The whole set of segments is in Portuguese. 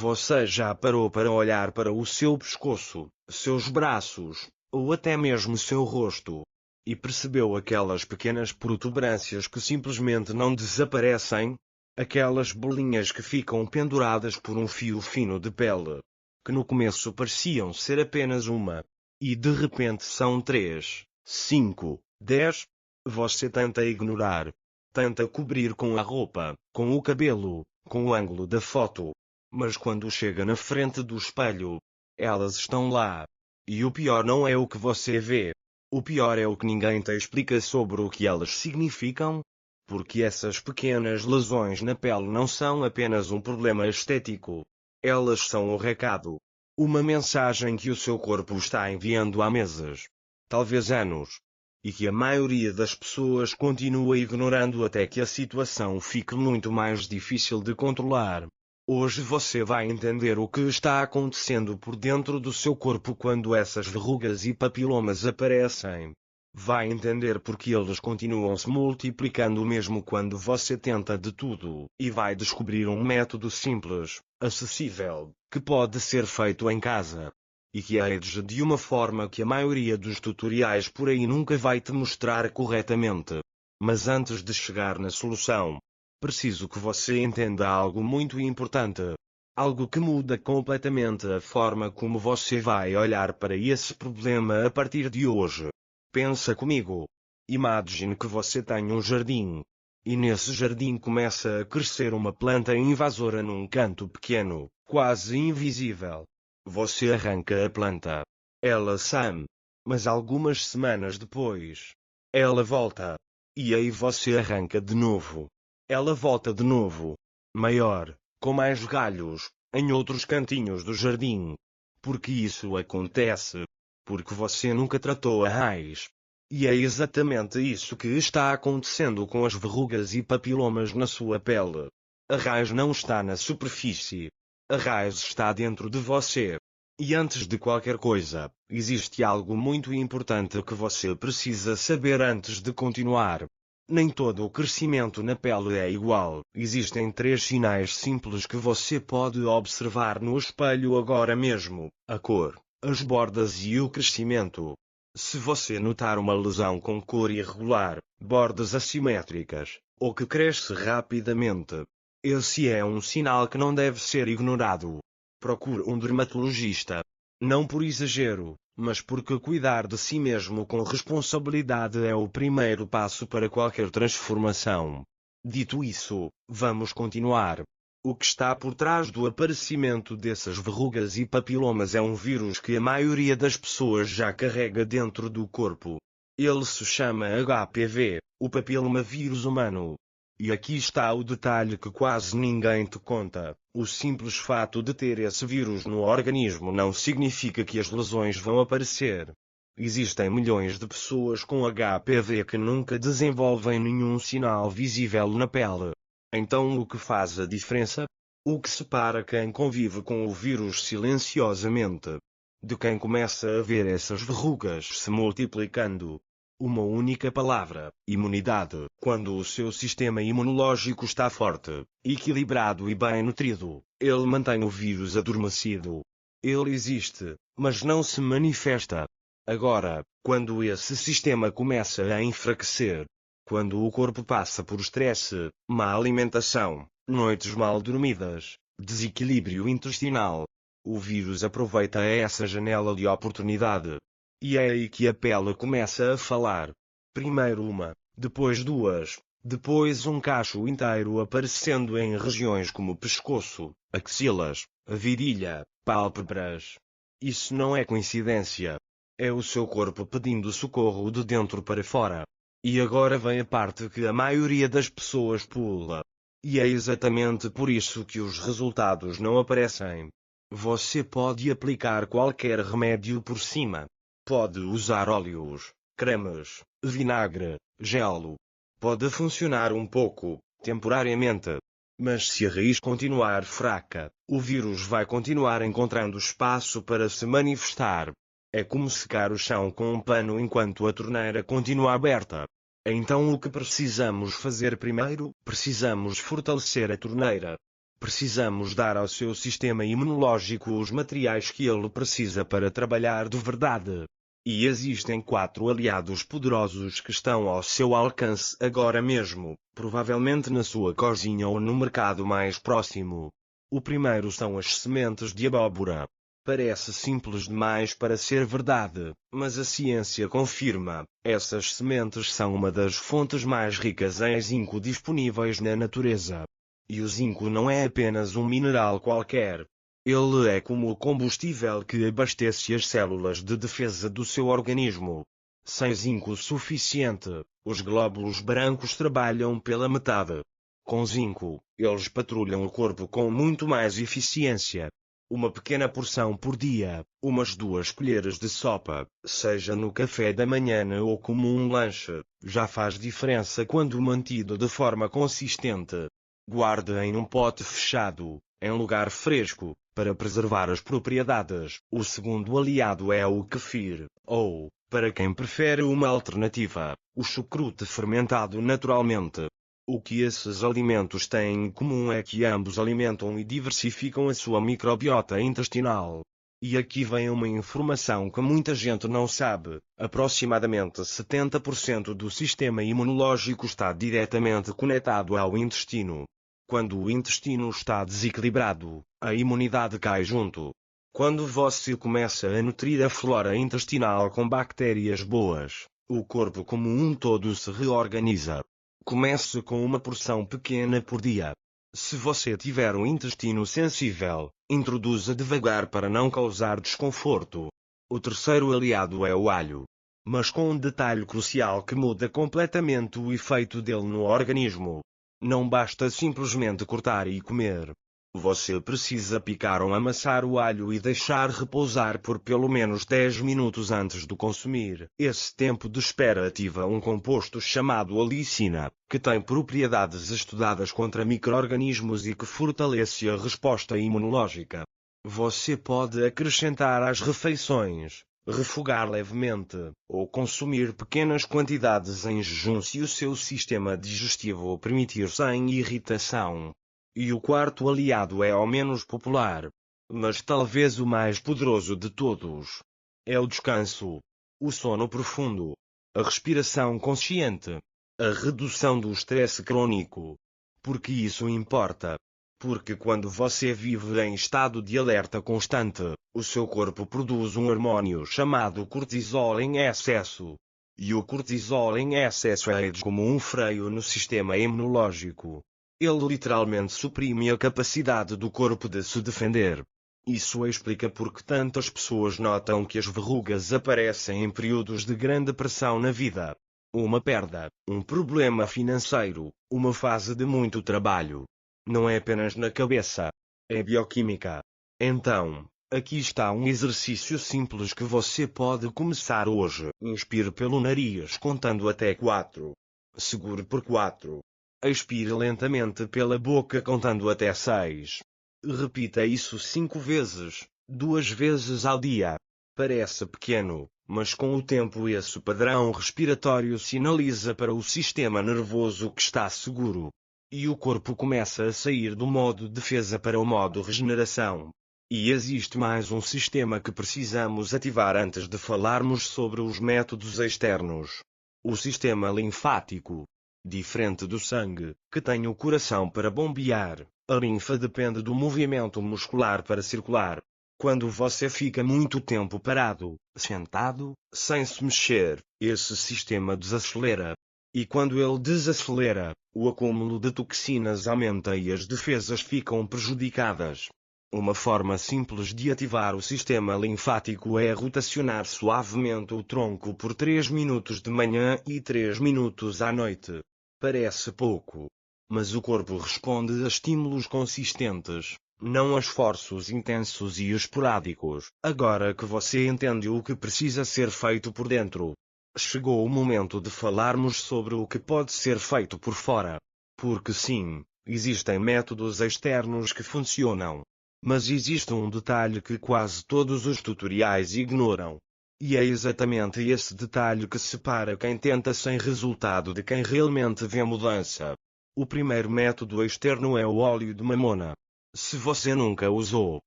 Você já parou para olhar para o seu pescoço, seus braços, ou até mesmo seu rosto? E percebeu aquelas pequenas protuberâncias que simplesmente não desaparecem? Aquelas bolinhas que ficam penduradas por um fio fino de pele, que no começo pareciam ser apenas uma, e de repente são 3, 5, 10. Você tenta ignorar. Tenta cobrir com a roupa, com o cabelo, com o ângulo da foto. Mas quando chega na frente do espelho, elas estão lá. E o pior não é o que você vê. O pior é o que ninguém te explica sobre o que elas significam. Porque essas pequenas lesões na pele não são apenas um problema estético. Elas são o recado. Uma mensagem que o seu corpo está enviando há meses. Talvez anos. E que a maioria das pessoas continua ignorando até que a situação fique muito mais difícil de controlar. Hoje você vai entender o que está acontecendo por dentro do seu corpo quando essas verrugas e papilomas aparecem. Vai entender porque eles continuam se multiplicando mesmo quando você tenta de tudo. E vai descobrir um método simples, acessível, que pode ser feito em casa. E que age de uma forma que a maioria dos tutoriais por aí nunca vai te mostrar corretamente. Mas antes de chegar na solução, preciso que você entenda algo muito importante. Algo que muda completamente a forma como você vai olhar para esse problema a partir de hoje. Pensa comigo. Imagine que você tem um jardim. E nesse jardim começa a crescer uma planta invasora num canto pequeno, quase invisível. Você arranca a planta. Ela some. Mas algumas semanas depois, ela volta. E aí você arranca de novo. Ela volta de novo. Maior, com mais galhos, em outros cantinhos do jardim. Porque isso acontece. Porque você nunca tratou a raiz. E é exatamente isso que está acontecendo com as verrugas e papilomas na sua pele. A raiz não está na superfície. A raiz está dentro de você. E antes de qualquer coisa, existe algo muito importante que você precisa saber antes de continuar. Nem todo o crescimento na pele é igual. Existem 3 sinais simples que você pode observar no espelho agora mesmo: a cor, as bordas e o crescimento. Se você notar uma lesão com cor irregular, bordas assimétricas, ou que cresce rapidamente, esse é um sinal que não deve ser ignorado. Procure um dermatologista. Não por exagero, mas porque cuidar de si mesmo com responsabilidade é o primeiro passo para qualquer transformação. Dito isso, vamos continuar. O que está por trás do aparecimento dessas verrugas e papilomas é um vírus que a maioria das pessoas já carrega dentro do corpo. Ele se chama HPV, o papilomavírus humano. E aqui está o detalhe que quase ninguém te conta. O simples fato de ter esse vírus no organismo não significa que as lesões vão aparecer. Existem milhões de pessoas com HPV que nunca desenvolvem nenhum sinal visível na pele. Então o que faz a diferença? O que separa quem convive com o vírus silenciosamente de quem começa a ver essas verrugas se multiplicando? Uma única palavra: imunidade. Quando o seu sistema imunológico está forte, equilibrado e bem nutrido, ele mantém o vírus adormecido. Ele existe, mas não se manifesta. Agora, quando esse sistema começa a enfraquecer, quando o corpo passa por estresse, má alimentação, noites mal dormidas, desequilíbrio intestinal, o vírus aproveita essa janela de oportunidade. E é aí que a pele começa a falar. Primeiro uma, depois duas, depois um cacho inteiro aparecendo em regiões como pescoço, axilas, a virilha, pálpebras. Isso não é coincidência. É o seu corpo pedindo socorro de dentro para fora. E agora vem a parte que a maioria das pessoas pula. E é exatamente por isso que os resultados não aparecem. Você pode aplicar qualquer remédio por cima. Pode usar óleos, cremes, vinagre, gelo. Pode funcionar um pouco, temporariamente. Mas se a raiz continuar fraca, o vírus vai continuar encontrando espaço para se manifestar. É como secar o chão com um pano enquanto a torneira continua aberta. Então o que precisamos fazer primeiro? Precisamos fortalecer a torneira. Precisamos dar ao seu sistema imunológico os materiais que ele precisa para trabalhar de verdade. E existem 4 aliados poderosos que estão ao seu alcance agora mesmo, provavelmente na sua cozinha ou no mercado mais próximo. O primeiro são as sementes de abóbora. Parece simples demais para ser verdade, mas a ciência confirma. Essas sementes são uma das fontes mais ricas em zinco disponíveis na natureza. E o zinco não é apenas um mineral qualquer. Ele é como o combustível que abastece as células de defesa do seu organismo. Sem zinco suficiente, os glóbulos brancos trabalham pela metade. Com zinco, eles patrulham o corpo com muito mais eficiência. Uma pequena porção por dia, umas 2 colheres de sopa, seja no café da manhã ou como um lanche, já faz diferença quando mantido de forma consistente. Guarde em um pote fechado, em lugar fresco, para preservar as propriedades. O segundo aliado é o kefir, ou, para quem prefere uma alternativa, o chucrute fermentado naturalmente. O que esses alimentos têm em comum é que ambos alimentam e diversificam a sua microbiota intestinal. E aqui vem uma informação que muita gente não sabe: aproximadamente 70% do sistema imunológico está diretamente conectado ao intestino. Quando o intestino está desequilibrado, a imunidade cai junto. Quando você começa a nutrir a flora intestinal com bactérias boas, o corpo como um todo se reorganiza. Comece com uma porção pequena por dia. Se você tiver um intestino sensível, introduza devagar para não causar desconforto. O terceiro aliado é o alho. Mas com um detalhe crucial que muda completamente o efeito dele no organismo. Não basta simplesmente cortar e comer. Você precisa picar ou amassar o alho e deixar repousar por pelo menos 10 minutos antes de consumir. Esse tempo de espera ativa um composto chamado alicina, que tem propriedades estudadas contra micro-organismos e que fortalece a resposta imunológica. Você pode acrescentar às refeições, refogar levemente, ou consumir pequenas quantidades em jejum se o seu sistema digestivo o permitir sem irritação. E o quarto aliado é ao menos popular, mas talvez o mais poderoso de todos. É o descanso, o sono profundo, a respiração consciente, a redução do estresse crônico. Porque isso importa. Porque quando você vive em estado de alerta constante, o seu corpo produz um hormônio chamado cortisol em excesso. E o cortisol em excesso age como um freio no sistema imunológico. Ele literalmente suprime a capacidade do corpo de se defender. Isso explica porque tantas pessoas notam que as verrugas aparecem em períodos de grande pressão na vida. Uma perda, um problema financeiro, uma fase de muito trabalho. Não é apenas na cabeça. É bioquímica. Então, aqui está um exercício simples que você pode começar hoje. Inspire pelo nariz contando até 4. Segure por 4. Expire lentamente pela boca contando até 6. Repita isso 5 vezes, 2 vezes ao dia. Parece pequeno, mas com o tempo esse padrão respiratório sinaliza para o sistema nervoso que está seguro. E o corpo começa a sair do modo defesa para o modo regeneração. E existe mais um sistema que precisamos ativar antes de falarmos sobre os métodos externos. O sistema linfático. Diferente do sangue, que tem o coração para bombear, a linfa depende do movimento muscular para circular. Quando você fica muito tempo parado, sentado, sem se mexer, esse sistema desacelera. E quando ele desacelera, o acúmulo de toxinas aumenta e as defesas ficam prejudicadas. Uma forma simples de ativar o sistema linfático é rotacionar suavemente o tronco por 3 minutos de manhã e 3 minutos à noite. Parece pouco, mas o corpo responde a estímulos consistentes, não a esforços intensos e esporádicos. Agora que você entende o que precisa ser feito por dentro, chegou o momento de falarmos sobre o que pode ser feito por fora. Porque sim, existem métodos externos que funcionam. Mas existe um detalhe que quase todos os tutoriais ignoram. E é exatamente esse detalhe que separa quem tenta sem resultado de quem realmente vê mudança. O primeiro método externo é o óleo de mamona. Se você nunca usou,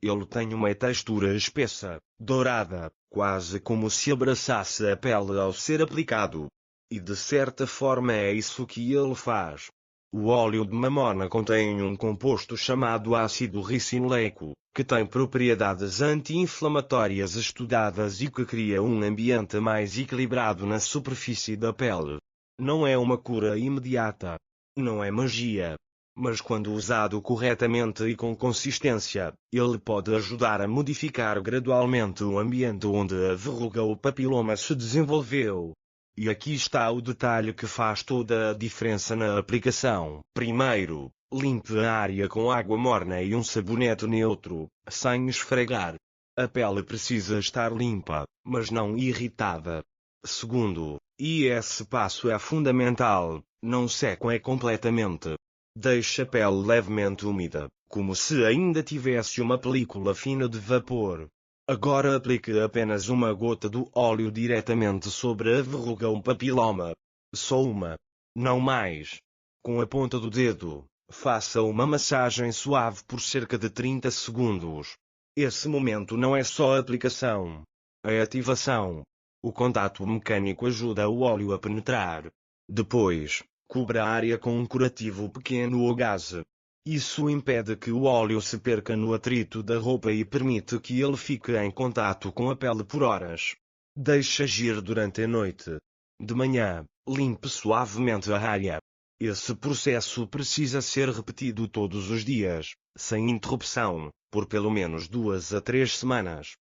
ele tem uma textura espessa, dourada, quase como se abraçasse a pele ao ser aplicado. E de certa forma é isso que ele faz. O óleo de mamona contém um composto chamado ácido ricinoleico, que tem propriedades anti-inflamatórias estudadas e que cria um ambiente mais equilibrado na superfície da pele. Não é uma cura imediata. Não é magia. Mas quando usado corretamente e com consistência, ele pode ajudar a modificar gradualmente o ambiente onde a verruga ou papiloma se desenvolveu. E aqui está o detalhe que faz toda a diferença na aplicação. Primeiro, limpe a área com água morna e um sabonete neutro, sem esfregar. A pele precisa estar limpa, mas não irritada. Segundo, e esse passo é fundamental, não seque completamente. Deixe a pele levemente úmida, como se ainda tivesse uma película fina de vapor. Agora aplique apenas uma gota do óleo diretamente sobre a verruga ou papiloma. Só uma. Não mais. Com a ponta do dedo, faça uma massagem suave por cerca de 30 segundos. Esse momento não é só aplicação. É ativação. O contato mecânico ajuda o óleo a penetrar. Depois, cubra a área com um curativo pequeno ou gaze. Isso impede que o óleo se perca no atrito da roupa e permite que ele fique em contato com a pele por horas. Deixe agir durante a noite. De manhã, limpe suavemente a área. Esse processo precisa ser repetido todos os dias, sem interrupção, por pelo menos 2 a 3 semanas.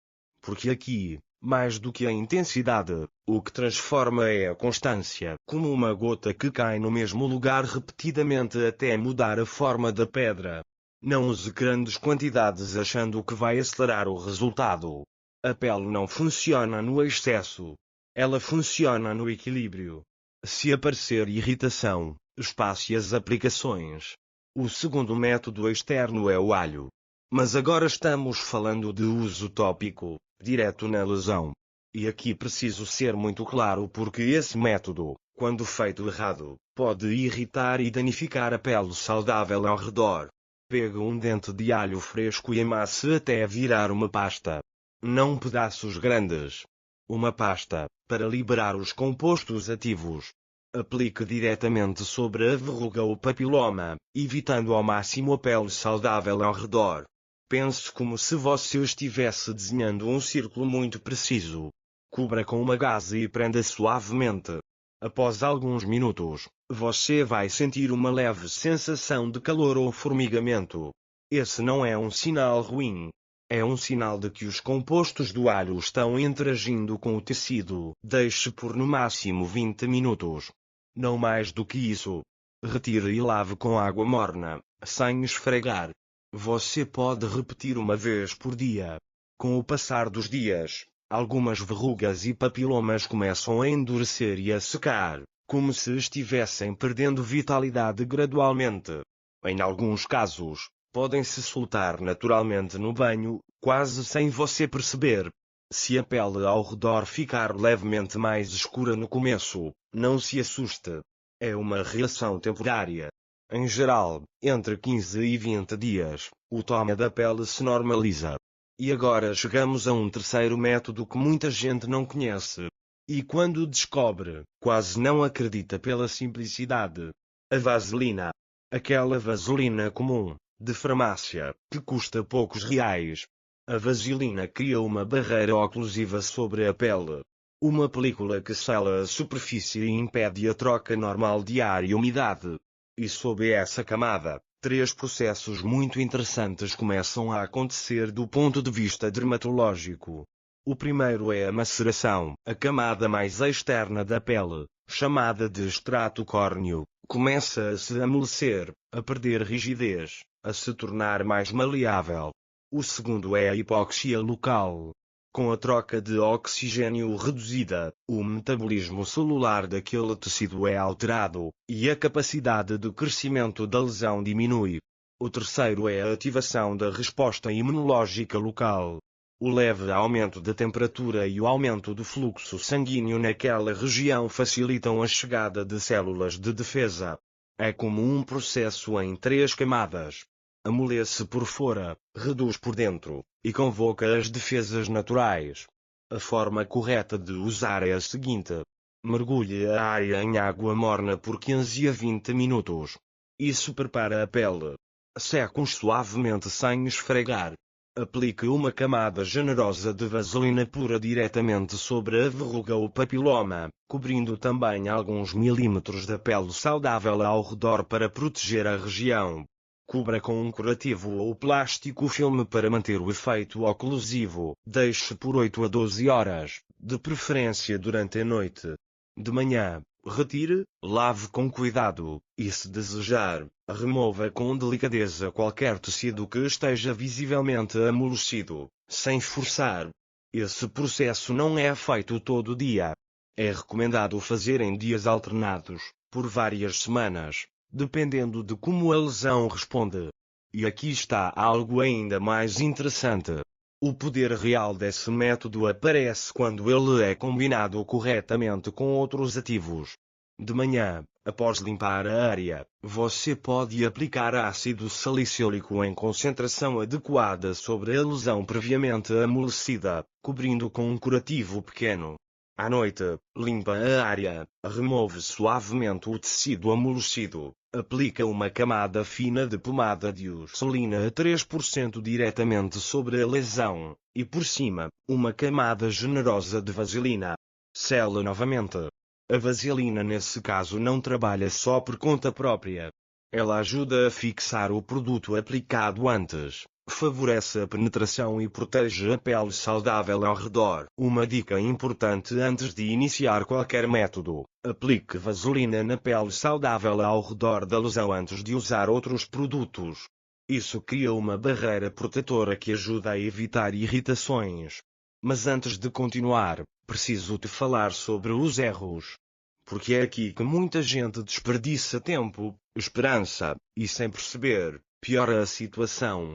Porque aqui, mais do que a intensidade, o que transforma é a constância, como uma gota que cai no mesmo lugar repetidamente até mudar a forma da pedra. Não use grandes quantidades achando que vai acelerar o resultado. A pele não funciona no excesso. Ela funciona no equilíbrio. Se aparecer irritação, espace as aplicações. O segundo método externo é o alho. Mas agora estamos falando de uso tópico, direto na lesão. E aqui preciso ser muito claro porque esse método, quando feito errado, pode irritar e danificar a pele saudável ao redor. Pegue um dente de alho fresco e amasse até virar uma pasta. Não pedaços grandes. Uma pasta, para liberar os compostos ativos. Aplique diretamente sobre a verruga ou papiloma, evitando ao máximo a pele saudável ao redor. Pense como se você estivesse desenhando um círculo muito preciso. Cubra com uma gaze e prenda suavemente. Após alguns minutos, você vai sentir uma leve sensação de calor ou formigamento. Esse não é um sinal ruim. É um sinal de que os compostos do alho estão interagindo com o tecido. Deixe por no máximo 20 minutos. Não mais do que isso. Retire e lave com água morna, sem esfregar. Você pode repetir uma vez por dia. Com o passar dos dias, algumas verrugas e papilomas começam a endurecer e a secar, como se estivessem perdendo vitalidade gradualmente. Em alguns casos, podem se soltar naturalmente no banho, quase sem você perceber. Se a pele ao redor ficar levemente mais escura no começo, não se assuste. É uma reação temporária. Em geral, entre 15 e 20 dias, o tom da pele se normaliza. E agora chegamos a um terceiro método que muita gente não conhece. E quando descobre, quase não acredita pela simplicidade. A vaselina. Aquela vaselina comum, de farmácia, que custa poucos reais. A vaselina cria uma barreira oclusiva sobre a pele. Uma película que sela a superfície e impede a troca normal de ar e umidade. E sob essa camada, 3 processos muito interessantes começam a acontecer do ponto de vista dermatológico. O primeiro é a maceração. A camada mais externa da pele, chamada de extrato córneo, começa a se amolecer, a perder rigidez, a se tornar mais maleável. O segundo é a hipoxia local. Com a troca de oxigênio reduzida, o metabolismo celular daquele tecido é alterado, e a capacidade de crescimento da lesão diminui. O terceiro é a ativação da resposta imunológica local. O leve aumento da temperatura e o aumento do fluxo sanguíneo naquela região facilitam a chegada de células de defesa. É como um processo em 3 camadas. amolece por fora, reduz por dentro, e convoca as defesas naturais. A forma correta de usar é a seguinte: mergulhe a área em água morna por 15 a 20 minutos. Isso prepara a pele. Seque-os suavemente sem esfregar. Aplique uma camada generosa de vaselina pura diretamente sobre a verruga ou papiloma, cobrindo também alguns milímetros da pele saudável ao redor para proteger a região. Cubra com um curativo ou plástico filme para manter o efeito oclusivo. Deixe por 8 a 12 horas, de preferência durante a noite. De manhã, retire, lave com cuidado, e se desejar, remova com delicadeza qualquer tecido que esteja visivelmente amolecido, sem forçar. Esse processo não é feito todo dia. É recomendado fazer em dias alternados, por várias semanas, dependendo de como a lesão responde. E aqui está algo ainda mais interessante. O poder real desse método aparece quando ele é combinado corretamente com outros ativos. De manhã, após limpar a área, você pode aplicar ácido salicílico em concentração adequada sobre a lesão previamente amolecida, cobrindo com um curativo pequeno. À noite, limpa a área, remove suavemente o tecido amolecido, aplica uma camada fina de pomada de ursulina a 3% diretamente sobre a lesão, e por cima, uma camada generosa de vaselina. Sele novamente. A vaselina nesse caso não trabalha só por conta própria. Ela ajuda a fixar o produto aplicado antes, favorece a penetração e protege a pele saudável ao redor. Uma dica importante antes de iniciar qualquer método: aplique vaselina na pele saudável ao redor da lesão antes de usar outros produtos. Isso cria uma barreira protetora que ajuda a evitar irritações. Mas antes de continuar, preciso te falar sobre os erros. Porque é aqui que muita gente desperdiça tempo, esperança, e sem perceber, piora a situação.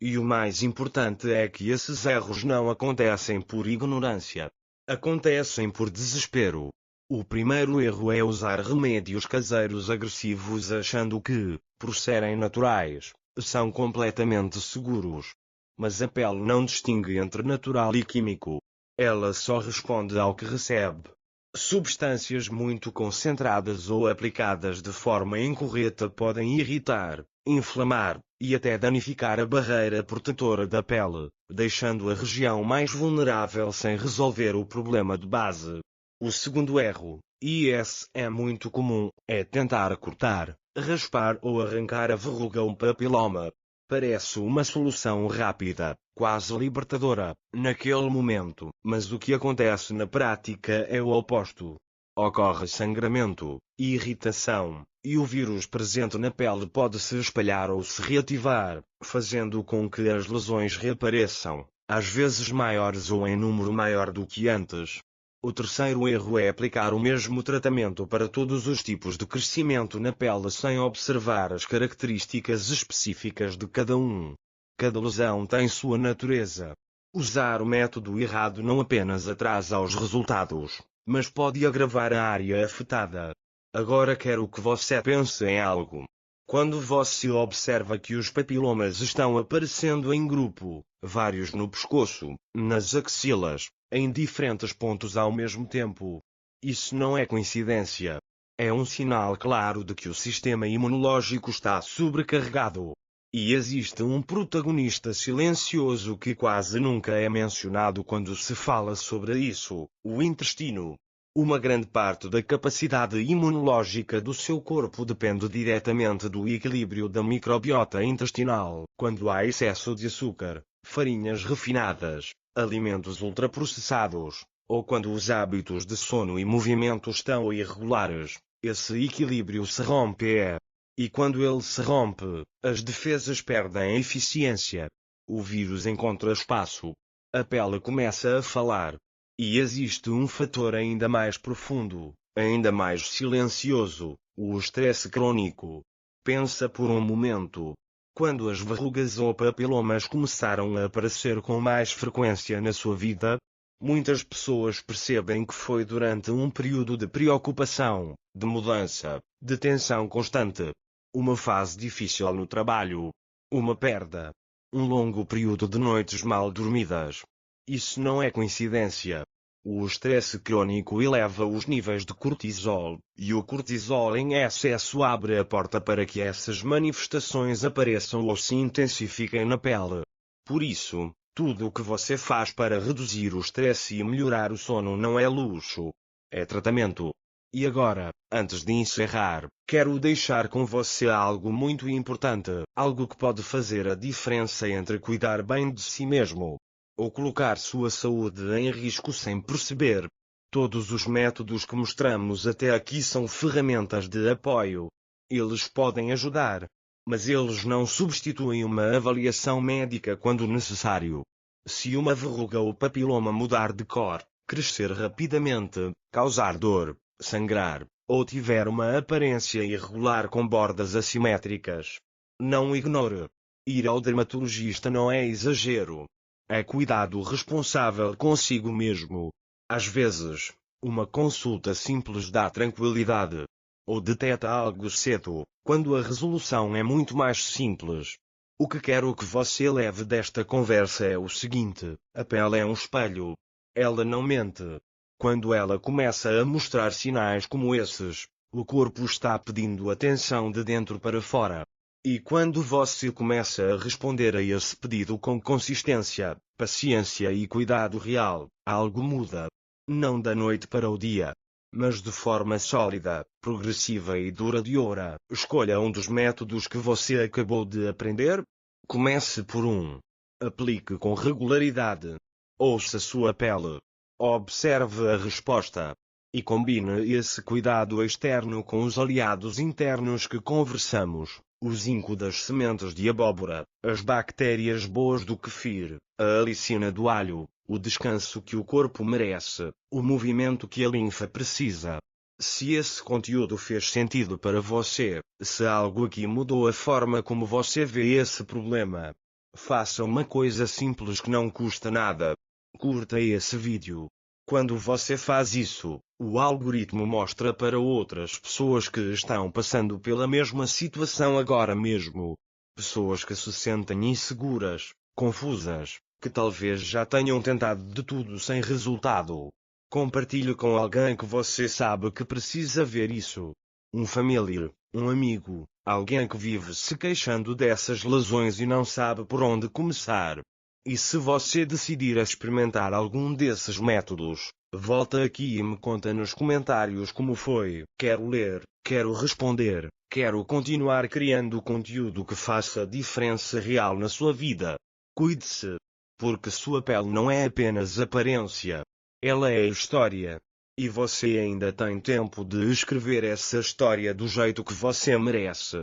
E o mais importante é que esses erros não acontecem por ignorância. Acontecem por desespero. O primeiro erro é usar remédios caseiros agressivos achando que, por serem naturais, são completamente seguros. Mas a pele não distingue entre natural e químico. Ela só responde ao que recebe. Substâncias muito concentradas ou aplicadas de forma incorreta podem irritar, inflamar, e até danificar a barreira protetora da pele, deixando a região mais vulnerável sem resolver o problema de base. O segundo erro, e esse é muito comum, é tentar cortar, raspar ou arrancar a verruga ou papiloma. Parece uma solução rápida, quase libertadora, naquele momento, mas o que acontece na prática é o oposto. Ocorre sangramento, irritação, e o vírus presente na pele pode se espalhar ou se reativar, fazendo com que as lesões reapareçam, às vezes maiores ou em número maior do que antes. O terceiro erro é aplicar o mesmo tratamento para todos os tipos de crescimento na pele sem observar as características específicas de cada um. Cada lesão tem sua natureza. Usar o método errado não apenas atrasa os resultados, mas pode agravar a área afetada. Agora quero que você pense em algo. Quando você observa que os papilomas estão aparecendo em grupo, vários no pescoço, nas axilas, em diferentes pontos ao mesmo tempo, isso não é coincidência. É um sinal claro de que o sistema imunológico está sobrecarregado. E existe um protagonista silencioso que quase nunca é mencionado quando se fala sobre isso: o intestino. Uma grande parte da capacidade imunológica do seu corpo depende diretamente do equilíbrio da microbiota intestinal. Quando há excesso de açúcar, farinhas refinadas, alimentos ultraprocessados, ou quando os hábitos de sono e movimento estão irregulares, esse equilíbrio se rompe. E quando ele se rompe, as defesas perdem eficiência. O vírus encontra espaço. A pele começa a falar. E existe um fator ainda mais profundo, ainda mais silencioso: o estresse crônico. Pensa por um momento. Quando as verrugas ou papilomas começaram a aparecer com mais frequência na sua vida, muitas pessoas percebem que foi durante um período de preocupação, de mudança, de tensão constante. Uma fase difícil no trabalho. uma perda, um longo período de noites mal dormidas. Isso não é coincidência. O estresse crônico eleva os níveis de cortisol, e o cortisol em excesso abre a porta para que essas manifestações apareçam ou se intensifiquem na pele. Por isso, tudo o que você faz para reduzir o estresse e melhorar o sono não é luxo, é tratamento. E agora, antes de encerrar, quero deixar com você algo muito importante, algo que pode fazer a diferença entre cuidar bem de si mesmo ou colocar sua saúde em risco sem perceber. Todos os métodos que mostramos até aqui são ferramentas de apoio. Eles podem ajudar, mas eles não substituem uma avaliação médica quando necessário. Se uma verruga ou papiloma mudar de cor, crescer rapidamente, causar dor, sangrar, ou tiver uma aparência irregular com bordas assimétricas, não ignore. Ir ao dermatologista não é exagero. É cuidado responsável consigo mesmo. Às vezes, uma consulta simples dá tranquilidade. Ou detecta algo cedo, quando a resolução é muito mais simples. O que quero que você leve desta conversa é o seguinte: a pele é um espelho. Ela não mente. Quando ela começa a mostrar sinais como esses, o corpo está pedindo atenção de dentro para fora. E quando você começa a responder a esse pedido com consistência, paciência e cuidado real, algo muda. Não da noite para o dia, mas de forma sólida, progressiva e duradoura. Escolha um dos métodos que você acabou de aprender. Comece por um. Aplique com regularidade. Ouça sua pele. Observe a resposta. E combine esse cuidado externo com os aliados internos que conversamos. O zinco das sementes de abóbora, as bactérias boas do kefir, a alicina do alho, o descanso que o corpo merece, o movimento que a linfa precisa. Se esse conteúdo fez sentido para você, se algo aqui mudou a forma como você vê esse problema, faça uma coisa simples que não custa nada. Curta esse vídeo. Quando você faz isso, o algoritmo mostra para outras pessoas que estão passando pela mesma situação agora mesmo. Pessoas que se sentem inseguras, confusas, que talvez já tenham tentado de tudo sem resultado. Compartilhe com alguém que você sabe que precisa ver isso. Um familiar, um amigo, alguém que vive se queixando dessas lesões e não sabe por onde começar. E se você decidir experimentar algum desses métodos, volta aqui e me conta nos comentários como foi. Quero ler, quero responder, quero continuar criando conteúdo que faça diferença real na sua vida. Cuide-se, porque sua pele não é apenas aparência, ela é história. E você ainda tem tempo de escrever essa história do jeito que você merece.